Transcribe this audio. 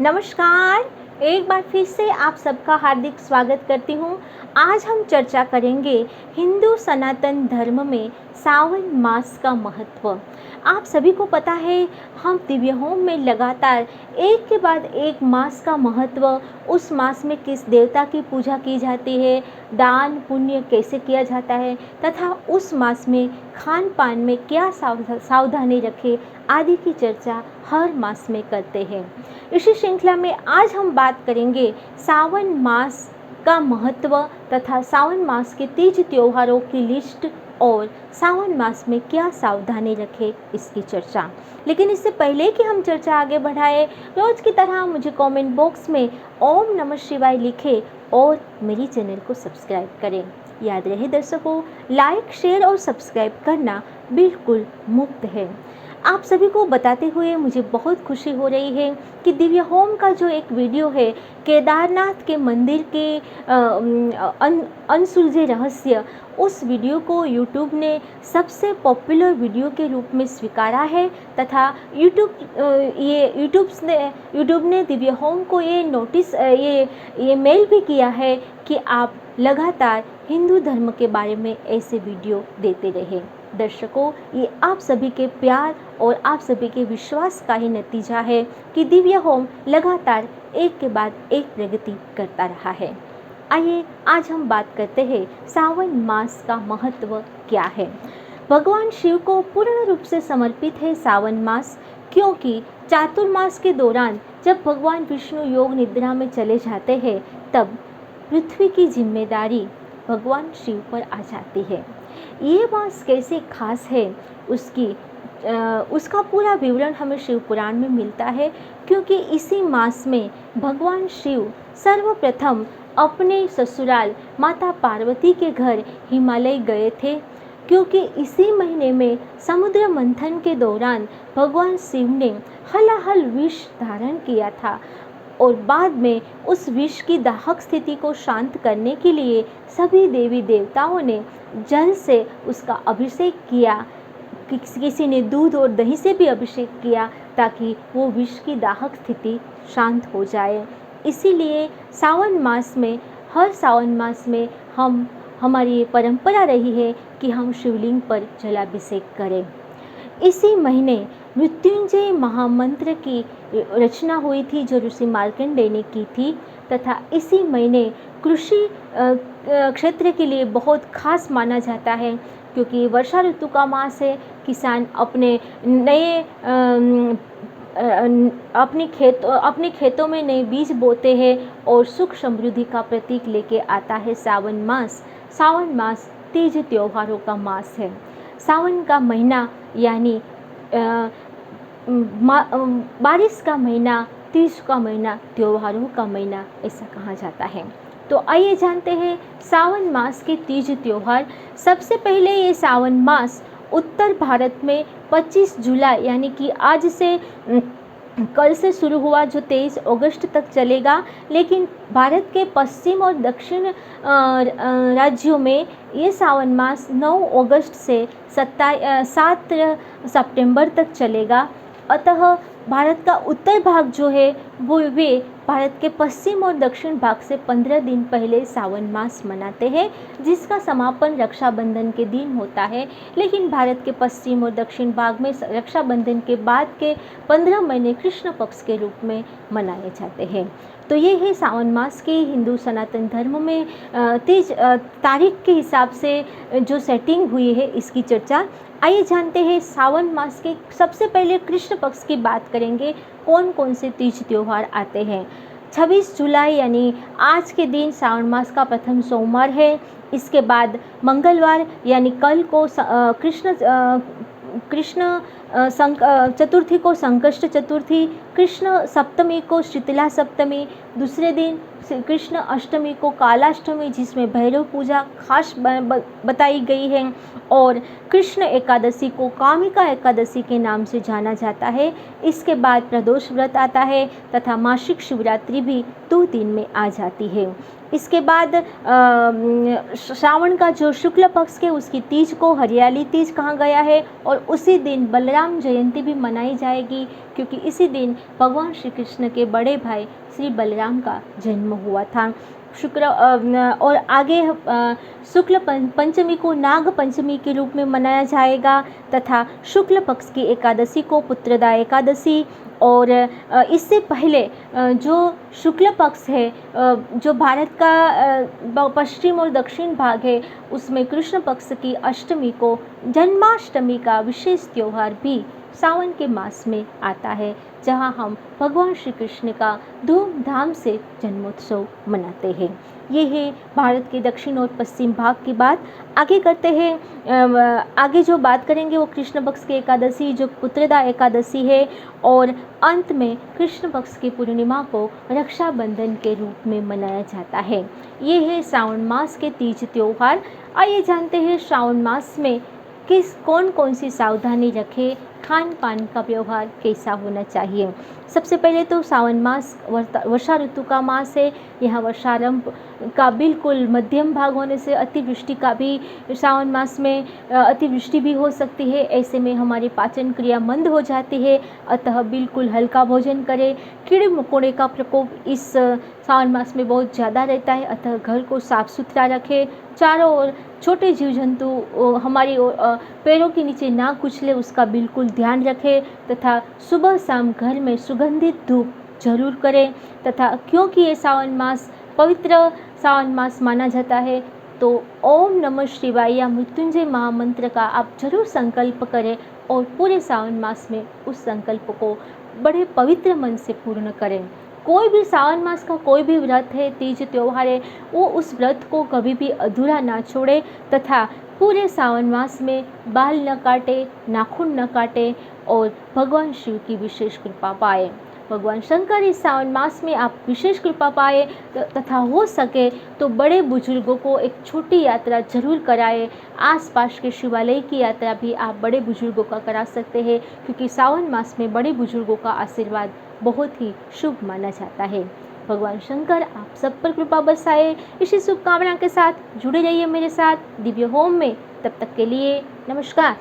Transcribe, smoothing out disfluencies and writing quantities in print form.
नमस्कार। एक बार फिर से आप सबका हार्दिक स्वागत करती हूँ। आज हम चर्चा करेंगे हिंदू सनातन धर्म में सावन मास का महत्व। आप सभी को पता है, हम दिव्य होम में लगातार एक के बाद एक मास का महत्व, उस मास में किस देवता की पूजा की जाती है, दान पुण्य कैसे किया जाता है तथा उस मास में खान पान में क्या सावधानी रखें आदि की चर्चा हर मास में करते हैं। इसी श्रृंखला में आज हम बात करेंगे सावन मास का महत्व तथा सावन मास के तीज त्योहारों की लिस्ट और सावन मास में क्या सावधानी रखें इसकी चर्चा। लेकिन इससे पहले कि हम चर्चा आगे बढ़ाएं, रोज़ की तरह मुझे कमेंट बॉक्स में ओम नमः शिवाय लिखें और मेरी चैनल को सब्सक्राइब करें। याद रहे दर्शकों, लाइक शेयर और सब्सक्राइब करना बिल्कुल मुफ्त है। आप सभी को बताते हुए मुझे बहुत खुशी हो रही है कि दिव्य होम का जो एक वीडियो है, केदारनाथ के मंदिर के अनसुलझे रहस्य, उस वीडियो को यूट्यूब ने सबसे पॉपुलर वीडियो के रूप में स्वीकारा है तथा यूट्यूब ने दिव्य होम को ये नोटिस ये मेल भी किया है कि आप लगातार हिंदू धर्म के बारे में ऐसे वीडियो देते रहे। दर्शकों, ये आप सभी के प्यार और आप सभी के विश्वास का ही नतीजा है कि दिव्य होम लगातार एक के बाद एक प्रगति करता रहा है। आइए आज हम बात करते हैं सावन मास का महत्व क्या है। भगवान शिव को पूर्ण रूप से समर्पित है सावन मास, क्योंकि चातुर्मास के दौरान जब भगवान विष्णु योग निद्रा में चले जाते हैं तब पृथ्वी की जिम्मेदारी भगवान शिव पर आ जाती है। ये मास कैसे खास है उसका पूरा विवरण हमें शिव पुराण में मिलता है, क्योंकि इसी मास में भगवान शिव सर्वप्रथम अपने ससुराल माता पार्वती के घर हिमालय गए थे, क्योंकि इसी महीने में समुद्र मंथन के दौरान भगवान शिव ने हलाहल विष धारण किया था और बाद में उस विष की दाहक स्थिति को शांत करने के लिए सभी देवी देवताओं ने जल से उसका अभिषेक किया। किसी ने दूध और दही से भी अभिषेक किया ताकि वो विष की दाहक स्थिति शांत हो जाए। इसीलिए हर सावन मास में हमारी ये परंपरा रही है कि हम शिवलिंग पर जलाभिषेक करें। इसी महीने मृत्युंजय महामंत्र की रचना हुई थी जो ऋषि मार्कंडेय ने की थी, तथा इसी महीने कृषि क्षेत्र के लिए बहुत खास माना जाता है, क्योंकि वर्षा ऋतु का मास है। किसान अपने खेतों में नए बीज बोते हैं और सुख समृद्धि का प्रतीक लेके आता है सावन मास। सावन मास तीज त्योहारों का मास है। सावन का महीना यानी बारिश का महीना, तीज का महीना, त्योहारों का महीना ऐसा कहा जाता है। तो आइए जानते हैं सावन मास के तीज त्योहार। सबसे पहले ये सावन मास उत्तर भारत में 25 जुलाई यानी कि आज से कल से शुरू हुआ, जो 23 अगस्त तक चलेगा। लेकिन भारत के पश्चिम और दक्षिण राज्यों में ये सावन मास 9 अगस्त से 7 सितंबर तक चलेगा। अतः भारत का उत्तर भाग जो है वे भारत के पश्चिम और दक्षिण भाग से 15 दिन पहले सावन मास मनाते हैं, जिसका समापन रक्षाबंधन के दिन होता है। लेकिन भारत के पश्चिम और दक्षिण भाग में रक्षाबंधन के बाद के 15 महीने कृष्ण पक्ष के रूप में मनाए जाते हैं। तो ये है सावन मास के हिंदू सनातन धर्म में तीज तारीख के हिसाब से जो सेटिंग हुई है इसकी चर्चा। आइए जानते हैं सावन मास के सबसे पहले कृष्ण पक्ष की बात करेंगे, कौन कौन से तीज त्योहार आते हैं। 26 जुलाई यानी आज के दिन सावन मास का प्रथम सोमवार है। इसके बाद मंगलवार यानी कल को कृष्ण चतुर्थी को संकष्ट चतुर्थी, कृष्ण सप्तमी को शीतला सप्तमी, दूसरे दिन कृष्ण अष्टमी को कालाष्टमी जिसमें भैरव पूजा खास बताई गई है, और कृष्ण एकादशी को कामिका एकादशी के नाम से जाना जाता है। इसके बाद प्रदोष व्रत आता है तथा मासिक शिवरात्रि भी 2 दिन में आ जाती है। इसके बाद श्रावण का जो शुक्ल पक्ष के उसकी तीज को हरियाली तीज कहा गया है और उसी दिन बलराम जयंती भी मनाई जाएगी, क्योंकि इसी दिन भगवान श्री कृष्ण के बड़े भाई श्री बलराम का जन्म हुआ था। और आगे शुक्ल पंचमी को नाग पंचमी के रूप में मनाया जाएगा तथा शुक्ल पक्ष की एकादशी को पुत्रदा एकादशी, और इससे पहले जो शुक्ल पक्ष है, जो भारत का पश्चिम और दक्षिण भाग है, उसमें कृष्ण पक्ष की अष्टमी को जन्माष्टमी का विशेष त्यौहार भी सावन के मास में आता है, जहां हम भगवान श्री कृष्ण का धूमधाम से जन्मोत्सव मनाते हैं। ये है भारत के दक्षिण और पश्चिम भाग की बात। आगे करते हैं, आगे जो बात करेंगे वो कृष्ण पक्ष की एकादशी जो पुत्रदा एकादशी है, और अंत में कृष्ण पक्ष की पूर्णिमा को रक्षाबंधन के रूप में मनाया जाता है। ये है श्रावण मास के तीज त्यौहार। आइए जानते हैं श्रावण मास में कौन कौन सी सावधानी रखें, खान पान का व्यवहार कैसा होना चाहिए। सबसे पहले तो सावन मास वर्षा ऋतु का मास है। यहाँ वर्षारंभ का बिल्कुल मध्यम भाग होने से अतिवृष्टि का भी सावन मास में अतिवृष्टि भी हो सकती है। ऐसे में हमारी पाचन क्रिया मंद हो जाती है, अतः बिल्कुल हल्का भोजन करें। कीड़े मकोड़े का प्रकोप इस सावन मास में बहुत ज़्यादा रहता है, अतः घर को साफ सुथरा रखें। चारों ओर छोटे जीव जंतु हमारी पैरों के नीचे ना कुचले, उसका बिल्कुल ध्यान रखें तथा सुबह शाम घर में सुगंधित धूप जरूर करें। तथा क्योंकि ये सावन मास पवित्र सावन मास माना जाता है, तो ओम नमः शिवाय या मृत्युंजय महामंत्र का आप जरूर संकल्प करें और पूरे सावन मास में उस संकल्प को बड़े पवित्र मन से पूर्ण करें। कोई भी सावन मास का कोई भी व्रत है, तीज त्यौहार है, वो उस व्रत को कभी भी अधूरा ना छोड़े तथा पूरे सावन मास में बाल न काटे, नाखून न काटे और भगवान शिव की विशेष कृपा पाए। भगवान शंकर इस सावन मास में आप विशेष कृपा पाए तथा हो सके तो बड़े बुजुर्गों को एक छोटी यात्रा जरूर कराएं। आसपास के शिवालय की यात्रा भी आप बड़े बुजुर्गों का करा सकते हैं, क्योंकि सावन मास में बड़े बुजुर्गों का आशीर्वाद बहुत ही शुभ माना जाता है। भगवान शंकर आप सब पर कृपा बरसाए। इसी शुभकामना के साथ जुड़े रहिए मेरे साथ दिव्य होम में। तब तक के लिए नमस्कार।